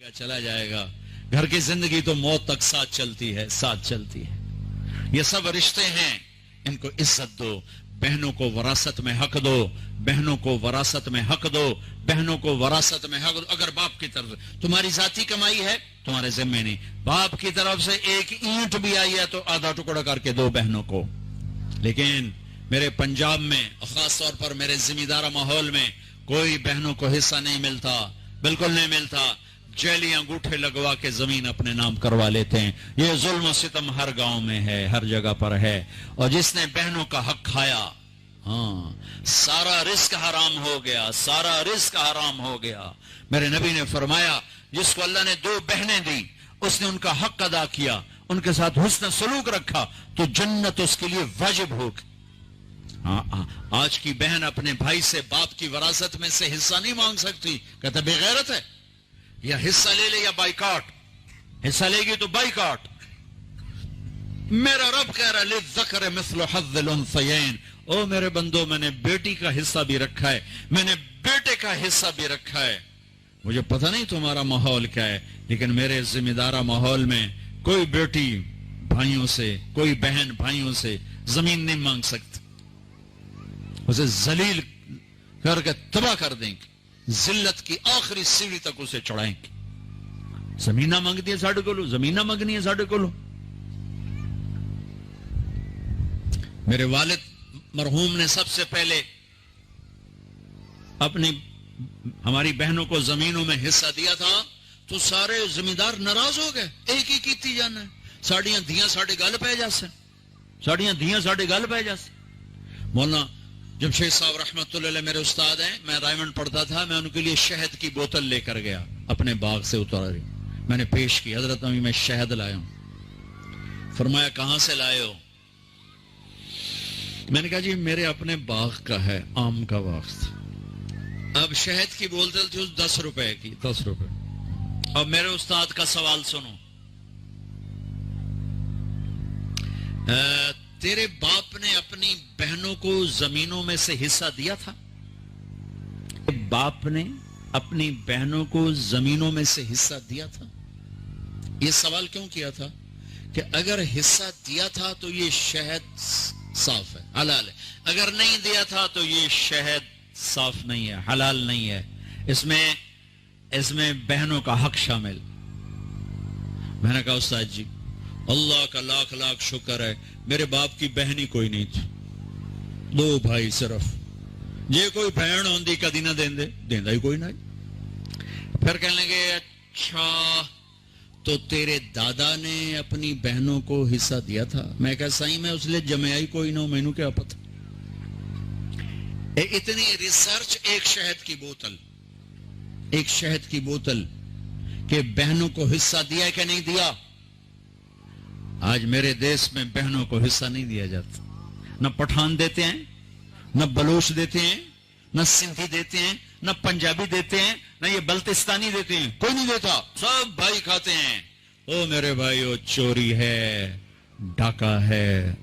چلا جائے گا. گھر کی زندگی تو موت تک ساتھ چلتی ہے, ساتھ چلتی ہے. یہ سب رشتے ہیں, ان کو عزت دو. بہنوں کو وراثت میں حق دو, بہنوں کو وراثت میں حق دو, بہنوں کو وراثت میں حق دو. اگر باپ کی طرف تمہاری ذاتی کمائی ہے تمہارے ذمہ نہیں, باپ کی طرف سے ایک اینٹ بھی آئی ہے تو آدھا ٹکڑا کر کے دو بہنوں کو. لیکن میرے پنجاب میں خاص طور پر میرے ذمہ دار ماحول میں کوئی بہنوں کو حصہ نہیں ملتا, بالکل نہیں ملتا. جیلی انگوٹھے لگوا کے زمین اپنے نام کروا لیتے ہیں. یہ ظلم و ستم ہر گاؤں میں ہے, ہر جگہ پر ہے. اور جس نے بہنوں کا حق کھایا, ہاں, سارا رزق حرام ہو گیا, سارا رزق حرام ہو گیا. میرے نبی نے فرمایا جس کو اللہ نے 2 بہنیں دی, اس نے ان کا حق ادا کیا, ان کے ساتھ حسن سلوک رکھا, تو جنت اس کے لیے واجب ہوگی. آج کی بہن اپنے بھائی سے باپ کی وراثت میں سے حصہ نہیں مانگ سکتی, کہتا بے غیرت ہے, یا حصہ لے لے یا بائیکاٹ. حصہ لے گی تو بائیکاٹ. میرا رب کہہ رہا للذکر مثل حظ الانثیین, او میرے بندو, میں نے بیٹی کا حصہ بھی رکھا ہے, میں نے بیٹے کا حصہ بھی رکھا ہے. مجھے پتہ نہیں تمہارا ماحول کیا ہے, لیکن میرے ذمہ دارہ ماحول میں کوئی بیٹی بھائیوں سے, کوئی بہن بھائیوں سے زمین نہیں مانگ سکتی. اسے ذلیل کر کے تباہ کر دیں گے, ذلت کی آخری سیڑھی تک اسے چڑھائیں گے. زمین نہ مانگتی ہے ساڑھے کو لو, زمین نہ مانگنی ہے ساڑھے کو لو. میرے والد مرحوم نے سب سے پہلے اپنی ہماری بہنوں کو زمینوں میں حصہ دیا تھا تو سارے زمیندار ناراض ہو گئے, ایک ہی کیتی جانا ہے, ساڑیاں دھیاں ساڑھے گل پہ جاسے, ساڑیاں دھیاں ساڑھے گل پہ جاسے. مولانا جمشید صاحب رحمت اللہ علیہ میرے استاد ہیں, میں رائمنڈ پڑھتا تھا, میں ان کے لیے شہد کی بوتل لے کر گیا, اپنے باغ سے اتاری, میں نے پیش کی, حضرت ابھی میں شہد لایا ہوں. فرمایا کہاں سے لائے ہو؟ میں نے کہا جی میرے اپنے باغ کا ہے, آم کا باغ تھا. اب شہد کی بوتل تھی 10 روپے کی, 10 روپے. اب میرے استاد کا سوال سنو, تیرے باپ نے اپنی بہنوں کو زمینوں میں سے حصہ دیا تھا؟ باپ نے اپنی بہنوں کو زمینوں میں سے حصہ دیا تھا؟ یہ سوال کیوں کیا تھا کہ اگر حصہ دیا تھا تو یہ شہد صاف ہے, حلال ہے, اگر نہیں دیا تھا تو یہ شہد صاف نہیں ہے, حلال نہیں ہے, اس میں بہنوں کا حق شامل. میں نے کہا استاد جی اللہ کا لاکھ لاکھ شکر ہے, میرے باپ کی بہن ہی کوئی نہیں تھی, 2 بھائی صرف. یہ کوئی بہن ہوندی کدی نہ دیں دیندا ہی کوئی نہ. پھر کہنے لگے اچھا تو تیرے دادا نے اپنی بہنوں کو حصہ دیا تھا؟ میں کہا صحیح, میں اس لیے جمعہ ہی کوئی نہ ہوں, مینوں کیا پتہ. اتنی ریسرچ, ایک شہد کی بوتل, ایک شہد کی بوتل کہ بہنوں کو حصہ دیا کہ نہیں دیا. آج میرے دیش میں بہنوں کو حصہ نہیں دیا جاتا. نہ پٹھان دیتے ہیں, نہ بلوچ دیتے ہیں, نہ سندھی دیتے ہیں, نہ پنجابی دیتے ہیں, نہ یہ بلتستانی دیتے ہیں, کوئی نہیں دیتا. سب بھائی کھاتے ہیں. او میرے بھائیو, چوری ہے, ڈاکہ ہے,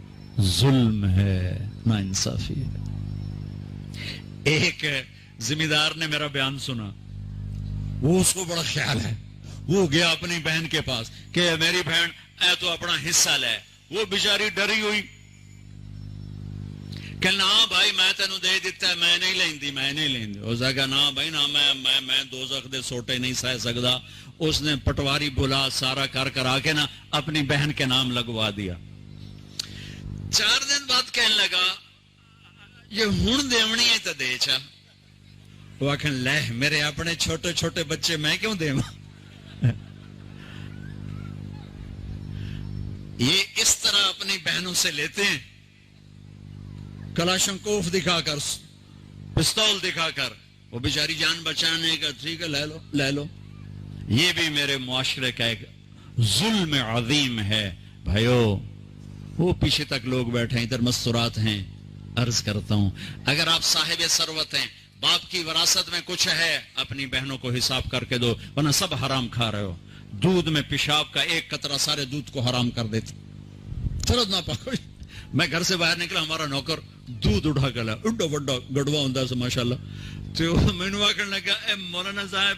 ظلم ہے, ناانصافی ہے. ایک ذمہ دار نے میرا بیان سنا, وہ اس کو بڑا خیال ہے, وہ گیا اپنی بہن کے پاس کہ میری بہن اے تو اپنا حصہ لے. وہ بیچاری ڈری ہوئی کہ نہ بھائی میں تینوں دے دیتا ہے, میں نہیں لیندی, میں نہیں لیندی. اس نے کہا نہ بھائی نہ, میں دوزخ دے سوٹے نہیں سہ سکتا. اس نے پٹواری بلا سارا کر آ کے نا اپنی بہن کے نام لگوا دیا. 4 دن بعد کہنے لگا یہ ہون دیونی ہے تو دے چا. وہ آخر لے میرے اپنے چھوٹے چھوٹے بچے میں کیوں دے. یہ اس طرح اپنی بہنوں سے لیتے ہیں, کلاشنکوف دکھا کر, پستول دکھا کر. وہ بیچاری جان بچانے کا, ٹھیک ہے لے لو لے لو. یہ بھی میرے معاشرے کا ایک ظلم عظیم ہے. بھائیو وہ پیچھے تک لوگ بیٹھے ہیں, ادھر مستورات ہیں. عرض کرتا ہوں اگر آپ صاحب ثروت ہیں, باپ کی وراثت میں کچھ ہے, اپنی بہنوں کو حساب کر کے دو, ورنہ سب حرام کھا رہے ہو. دودھ میں پیشاب کا ایک قطرہ سارے دودھ کو حرام کر دیتے. چلو نہ پاکو. میں گھر سے باہر نکلا, ہمارا نوکر دودھ اٹھا کے لایا, اڈا بڑا گڑوا ہوندا سے ماشاءاللہ. تو میں نے آخر لگا اے مولانا صاحب